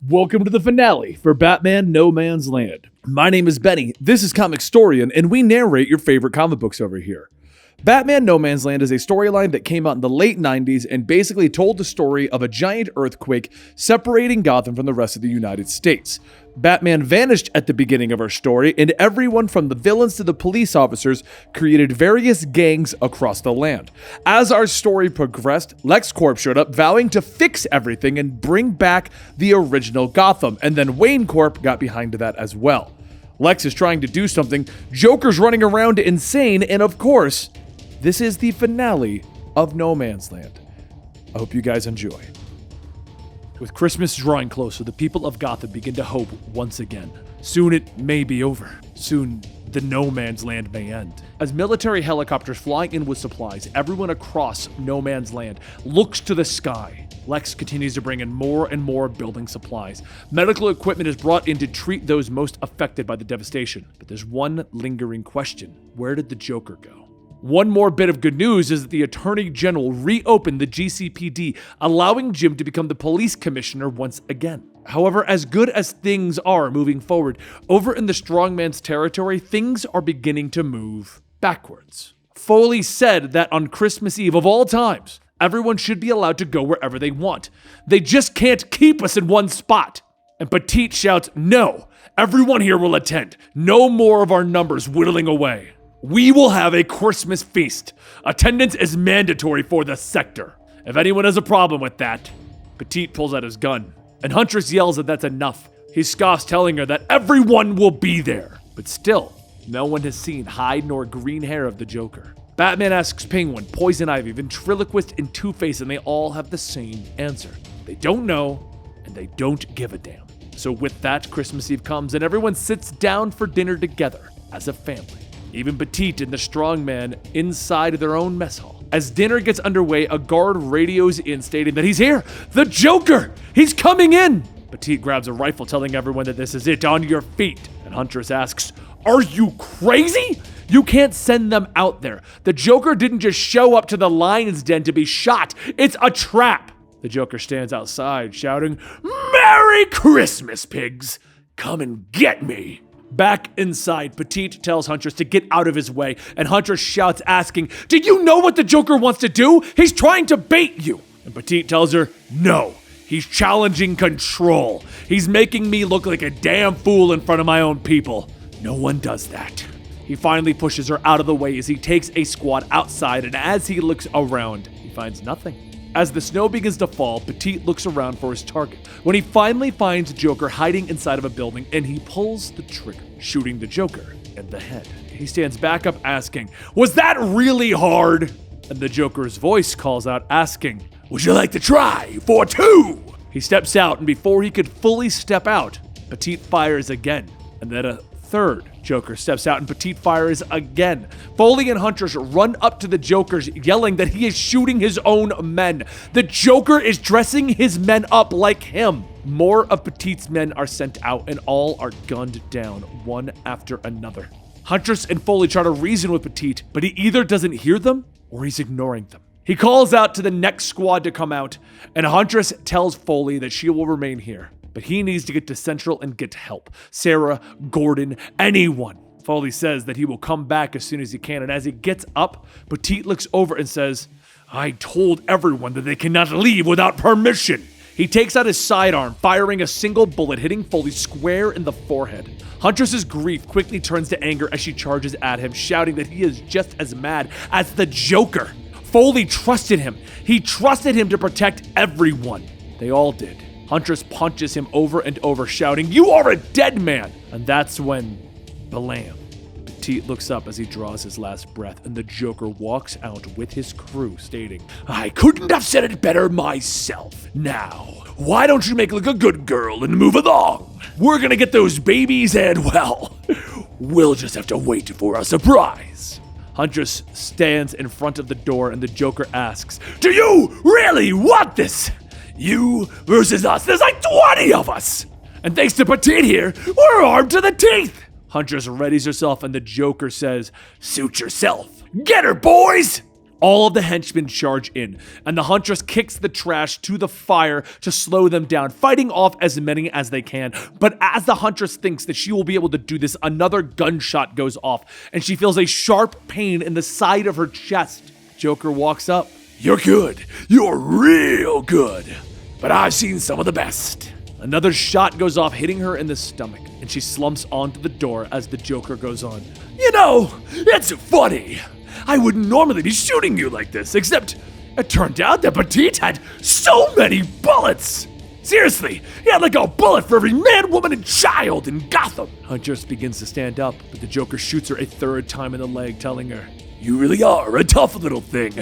Welcome to the finale for Batman No Man's Land. My name is Benny, this is Comicstorian, and we narrate your favorite comic books over here. Batman No Man's Land is a storyline that came out in the late 90s and basically told the story of a giant earthquake separating Gotham from the rest of the United States. Batman vanished at the beginning of our story, and everyone from the villains to the police officers created various gangs across the land. As our story progressed, LexCorp showed up vowing to fix everything and bring back the original Gotham, and then Wayne Corp got behind that as well. Lex is trying to do something, Joker's running around insane, and of course, this is the finale of No Man's Land. I hope you guys enjoy. With Christmas drawing closer, the people of Gotham begin to hope once again. Soon it may be over. Soon the No Man's Land may end. As military helicopters fly in with supplies, everyone across No Man's Land looks to the sky. Lex continues to bring in more and more building supplies. Medical equipment is brought in to treat those most affected by the devastation. But there's one lingering question. Where did the Joker go? One more bit of good news is that the Attorney General reopened the GCPD, allowing Jim to become the police commissioner once again. However, as good as things are moving forward, over in the strongman's territory, things are beginning to move backwards. Foley said that on Christmas Eve of all times, everyone should be allowed to go wherever they want. They just can't keep us in one spot. And Petite shouts, "No, everyone here will attend. No more of our numbers whittling away. We will have a Christmas feast. Attendance is mandatory for the sector. If anyone has a problem with that," Petite pulls out his gun, and Huntress yells that that's enough. He scoffs, telling her that everyone will be there. But still, no one has seen hide nor green hair of the Joker. Batman asks Penguin, Poison Ivy, Ventriloquist, and Two-Face, and they all have the same answer. They don't know, and they don't give a damn. So with that, Christmas Eve comes, and everyone sits down for dinner together as a family. Even Petite and the strongman inside their own mess hall. As dinner gets underway, a guard radios in stating that he's here. The Joker! He's coming in! Petite grabs a rifle, telling everyone that this is it, on your feet. And Huntress asks, "Are you crazy? You can't send them out there. The Joker didn't just show up to the lion's den to be shot. It's a trap." The Joker stands outside, shouting, "Merry Christmas, pigs! Come and get me!" Back inside, Petite tells Huntress to get out of his way, and Huntress shouts, asking, "Do you know what the Joker wants to do? He's trying to bait you." And Petite tells her, "No, he's challenging control. He's making me look like a damn fool in front of my own people. No one does that." He finally pushes her out of the way as he takes a squad outside, and as he looks around, he finds nothing. As the snow begins to fall, Petite looks around for his target, when he finally finds Joker hiding inside of a building, and he pulls the trigger, shooting the Joker in the head. He stands back up asking, "Was that really hard?" And the Joker's voice calls out asking, "Would you like to try for two?" He steps out, and before he could fully step out, Petite fires again, and then a third Joker steps out and Petite fires again. Foley and Huntress run up to the Joker, yelling that he is shooting his own men. The Joker is dressing his men up like him. More of Petite's men are sent out, and all are gunned down, one after another. Huntress and Foley try to reason with Petite, but he either doesn't hear them or he's ignoring them. He calls out to the next squad to come out, and Huntress tells Foley that she will remain here. But he needs to get to Central and get help. Sarah, Gordon, anyone. Foley says that he will come back as soon as he can, and as he gets up, Petite looks over and says, "I told everyone that they cannot leave without permission." He takes out his sidearm, firing a single bullet, hitting Foley square in the forehead. Huntress's grief quickly turns to anger as she charges at him, shouting that he is just as mad as the Joker. Foley trusted him. He trusted him to protect everyone. They all did. Huntress punches him over and over, shouting, "You are a dead man!" And that's when, blam, Petite looks up as he draws his last breath, and the Joker walks out with his crew, stating, "I couldn't have said it better myself. Now, why don't you make like a good girl and move along? We're gonna get those babies, and well, we'll just have to wait for a surprise." Huntress stands in front of the door, and the Joker asks, "Do you really want this? You versus us, there's like 20 of us! And thanks to Petite here, we're armed to the teeth!" Huntress readies herself, and the Joker says, "Suit yourself. Get her, boys!" All of the henchmen charge in, and the Huntress kicks the trash to the fire to slow them down, fighting off as many as they can. But as the Huntress thinks that she will be able to do this, another gunshot goes off, and she feels a sharp pain in the side of her chest. Joker walks up. You're good. You're real good. But I've seen some of the best. Another shot goes off, hitting her in the stomach, and she slumps onto the door as the Joker goes on. You know, it's funny. I wouldn't normally be shooting you like this, except it turned out that Petite had so many bullets. Seriously, he had like a bullet for every man, woman, and child in Gotham. Huntress begins to stand up, but the Joker shoots her a third time in the leg, telling her, You really are a tough little thing.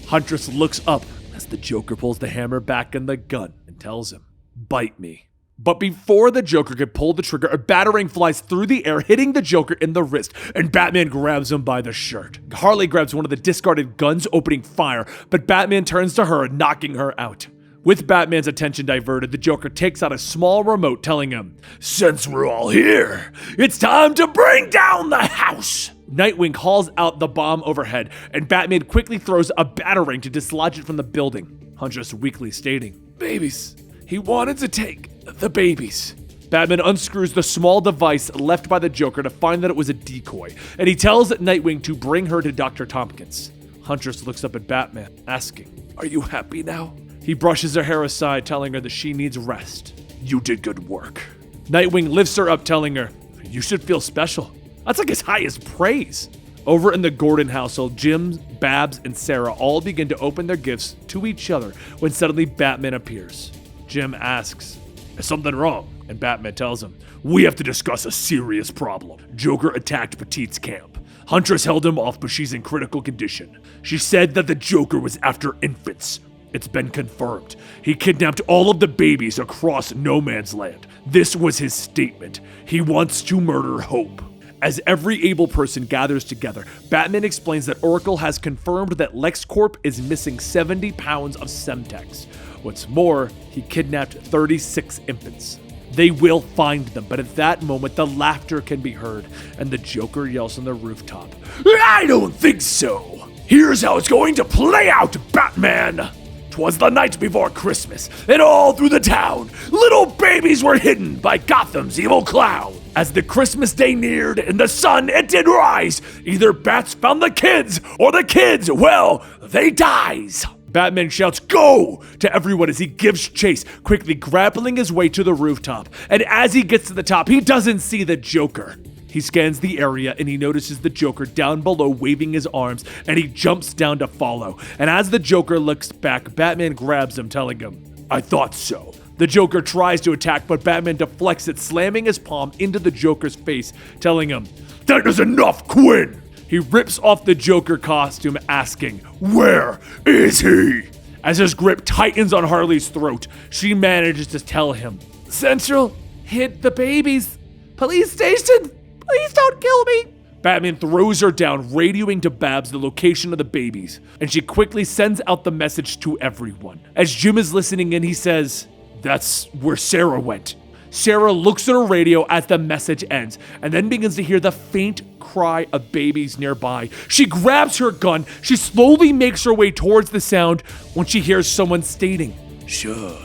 Huntress looks up as the Joker pulls the hammer back in the gun and tells him, Bite me. But before the Joker could pull the trigger, a batarang flies through the air, hitting the Joker in the wrist, and Batman grabs him by the shirt. Harley grabs one of the discarded guns, opening fire, but Batman turns to her, knocking her out. With Batman's attention diverted, the Joker takes out a small remote, telling him, Since we're all here, it's time to bring down the house. Nightwing calls out the bomb overhead, and Batman quickly throws a batarang to dislodge it from the building. Huntress weakly stating, Babies. He wanted to take the babies. Batman unscrews the small device left by the Joker to find that it was a decoy, and he tells Nightwing to bring her to Dr. Tompkins. Huntress looks up at Batman, asking, Are you happy now? He brushes her hair aside, telling her that she needs rest. You did good work. Nightwing lifts her up, telling her, You should feel special. That's like his highest praise. Over in the Gordon household, Jim, Babs, and Sarah all begin to open their gifts to each other when suddenly Batman appears. Jim asks, Is something wrong? And Batman tells him, We have to discuss a serious problem. Joker attacked Petite's camp. Huntress held him off, but she's in critical condition. She said that the Joker was after infants. It's been confirmed. He kidnapped all of the babies across No Man's Land. This was his statement. He wants to murder Hope. As every able person gathers together, Batman explains that Oracle has confirmed that LexCorp is missing 70 pounds of Semtex. What's more, he kidnapped 36 infants. They will find them, but at that moment, the laughter can be heard, and the Joker yells on the rooftop, I don't think so. Here's how it's going to play out, Batman. 'Twas the night before Christmas, and all through the town, little babies were hidden by Gotham's evil clown. As the Christmas day neared and the sun it did rise, either bats found the kids, or the kids, well, they dies. Batman shouts, Go! To everyone as he gives chase, quickly grappling his way to the rooftop. And as he gets to the top, he doesn't see the Joker. He scans the area and he notices the Joker down below waving his arms, and he jumps down to follow. And as the Joker looks back, Batman grabs him, telling him, I thought so. The Joker tries to attack, but Batman deflects it, slamming his palm into the Joker's face, telling him, That is enough, Quinn! He rips off the Joker costume, asking, Where is he? As his grip tightens on Harley's throat, she manages to tell him, Central hid the babies. Police station, please don't kill me. Batman throws her down, radioing to Babs the location of the babies, and she quickly sends out the message to everyone. As Jim is listening in, he says, That's where Sarah went. Sarah looks at her radio as the message ends, and then begins to hear the faint cry of babies nearby. She grabs her gun, she slowly makes her way towards the sound when she hears someone stating, Sure,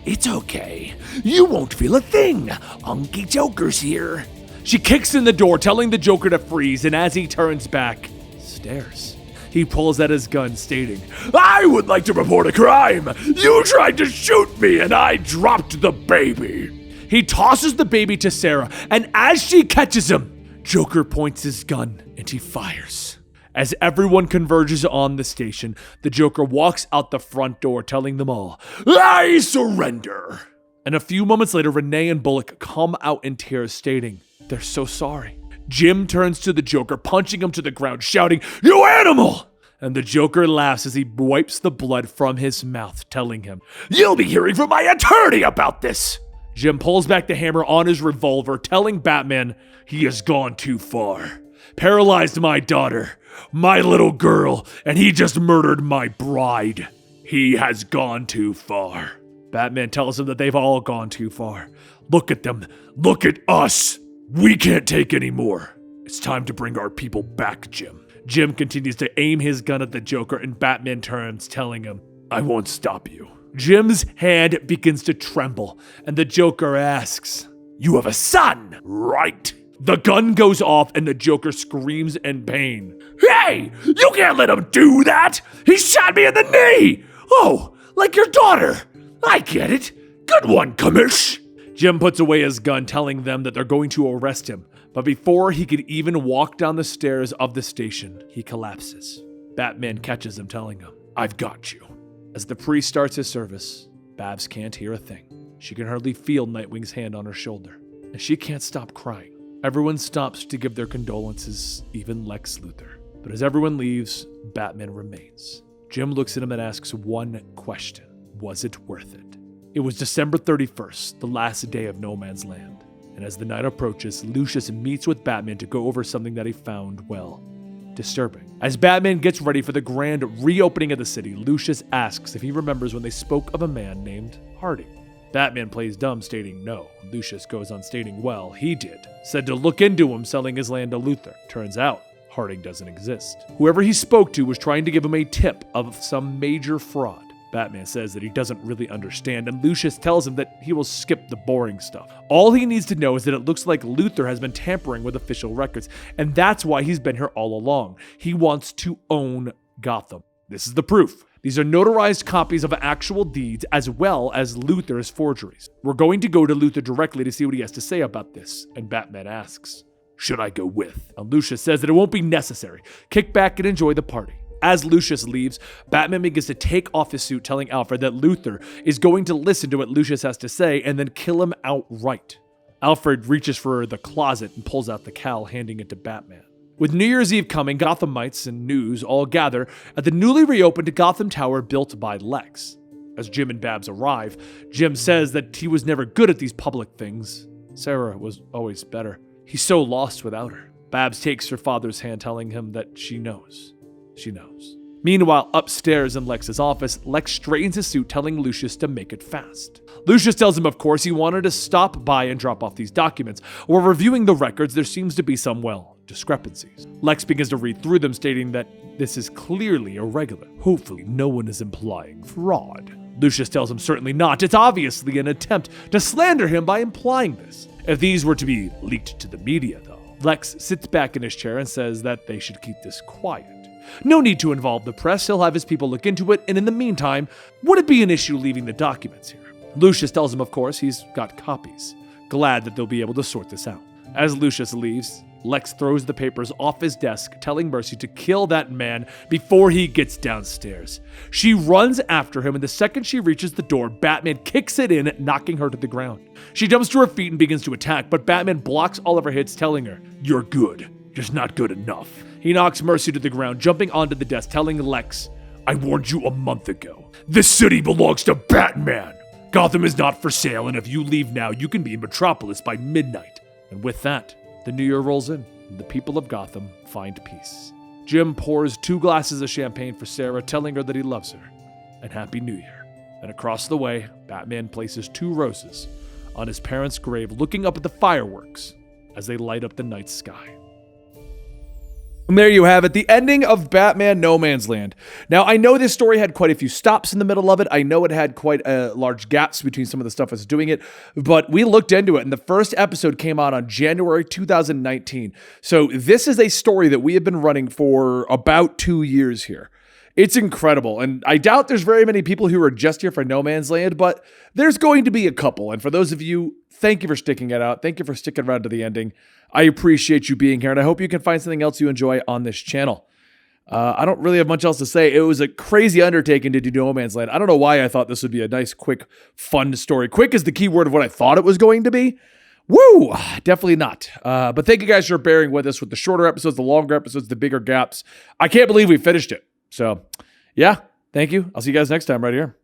it's okay. You won't feel a thing. Unky Joker's here. She kicks in the door, telling the Joker to freeze, and as he turns back, stares. He pulls out his gun, stating, I would like to report a crime. You tried to shoot me and I dropped the baby. He tosses the baby to Sarah, and as she catches him, Joker points his gun and he fires. As everyone converges on the station, the Joker walks out the front door, telling them all, I surrender. And a few moments later, Renee and Bullock come out in tears, stating, they're so sorry. Jim turns to the Joker, punching him to the ground, shouting, You animal! And the Joker laughs as he wipes the blood from his mouth, telling him, You'll be hearing from my attorney about this. Jim pulls back the hammer on his revolver, telling Batman, He has gone too far. Paralyzed my daughter, my little girl, and he just murdered my bride. He has gone too far. Batman tells him that they've all gone too far. Look at them. Look at us. We can't take any more. It's time to bring our people back, Jim. Jim continues to aim his gun at the Joker, and Batman turns, telling him, I won't stop you. Jim's hand begins to tremble, and the Joker asks, You have a son, right? The gun goes off, and the Joker screams in pain. Hey, you can't let him do that! He shot me in the knee! Oh, like your daughter! I get it. Good one, Commish! Jim puts away his gun, telling them that they're going to arrest him. But before he could even walk down the stairs of the station, he collapses. Batman catches him, telling him, I've got you. As the priest starts his service, Babs can't hear a thing. She can hardly feel Nightwing's hand on her shoulder, and she can't stop crying. Everyone stops to give their condolences, even Lex Luthor. But as everyone leaves, Batman remains. Jim looks at him and asks one question. Was it worth it? It was December 31st, the last day of No Man's Land. And as the night approaches, Lucius meets with Batman to go over something that he found, well, disturbing. As Batman gets ready for the grand reopening of the city, Lucius asks if he remembers when they spoke of a man named Harding. Batman plays dumb, stating no. Lucius goes on stating, well, he did. Said to look into him selling his land to Luthor. Turns out, Harding doesn't exist. Whoever he spoke to was trying to give him a tip of some major fraud. Batman says that he doesn't really understand, and Lucius tells him that he will skip the boring stuff. All he needs to know is that it looks like Luthor has been tampering with official records, and that's why he's been here all along. He wants to own Gotham. This is the proof. These are notarized copies of actual deeds as well as Luthor's forgeries. We're going to go to Luthor directly to see what he has to say about this, and Batman asks, should I go with? And Lucius says that it won't be necessary. Kick back and enjoy the party. As Lucius leaves, Batman begins to take off his suit, telling Alfred that Luthor is going to listen to what Lucius has to say and then kill him outright. Alfred reaches for the closet and pulls out the cowl, handing it to Batman. With New Year's Eve coming, Gothamites and news all gather at the newly reopened Gotham Tower built by Lex. As Jim and Babs arrive, Jim says that he was never good at these public things. Sarah was always better. He's so lost without her. Babs takes her father's hand, telling him that she knows. She knows. Meanwhile, upstairs in Lex's office, Lex straightens his suit, telling Lucius to make it fast. Lucius tells him, of course, he wanted to stop by and drop off these documents. While reviewing the records, there seems to be some, well, discrepancies. Lex begins to read through them, stating that this is clearly irregular. Hopefully, no one is implying fraud. Lucius tells him certainly not. It's obviously an attempt to slander him by implying this. If these were to be leaked to the media, though, Lex sits back in his chair and says that they should keep this quiet. No need to involve the press, he'll have his people look into it, and in the meantime, would it be an issue leaving the documents here? Lucius tells him, of course, he's got copies. Glad that they'll be able to sort this out. As Lucius leaves, Lex throws the papers off his desk, telling Mercy to kill that man before he gets downstairs. She runs after him, and the second she reaches the door, Batman kicks it in, knocking her to the ground. She jumps to her feet and begins to attack, but Batman blocks all of her hits, telling her, "You're good, just not good enough." He knocks Mercy to the ground, jumping onto the desk, telling Lex, "I warned you a month ago. This city belongs to Batman. Gotham is not for sale, and if you leave now, you can be in Metropolis by midnight." And with that, the new year rolls in, and the people of Gotham find peace. Jim pours 2 glasses of champagne for Sarah, telling her that he loves her, and Happy New Year. And across the way, Batman places 2 roses on his parents' grave, looking up at the fireworks as they light up the night sky. And there you have it, the ending of Batman No Man's Land. Now, I know this story had quite a few stops in the middle of it. I know it had quite large gaps between some of the stuff that's doing it, but we looked into it, and the first episode came out on January 2019. So this is a story that we have been running for about 2 years here. It's incredible, and I doubt there's very many people who are just here for No Man's Land, but there's going to be a couple. And for those of you, thank you for sticking it out. Thank you for sticking around to the ending. I appreciate you being here, and I hope you can find something else you enjoy on this channel. I don't really have much else to say. It was a crazy undertaking to do No Man's Land. I don't know why I thought this would be a nice, quick, fun story. Quick is the key word of what I thought it was going to be. Woo! Definitely not. But thank you guys for bearing with us with the shorter episodes, the longer episodes, the bigger gaps. I can't believe we finished it. So, yeah, thank you. I'll see you guys next time right here.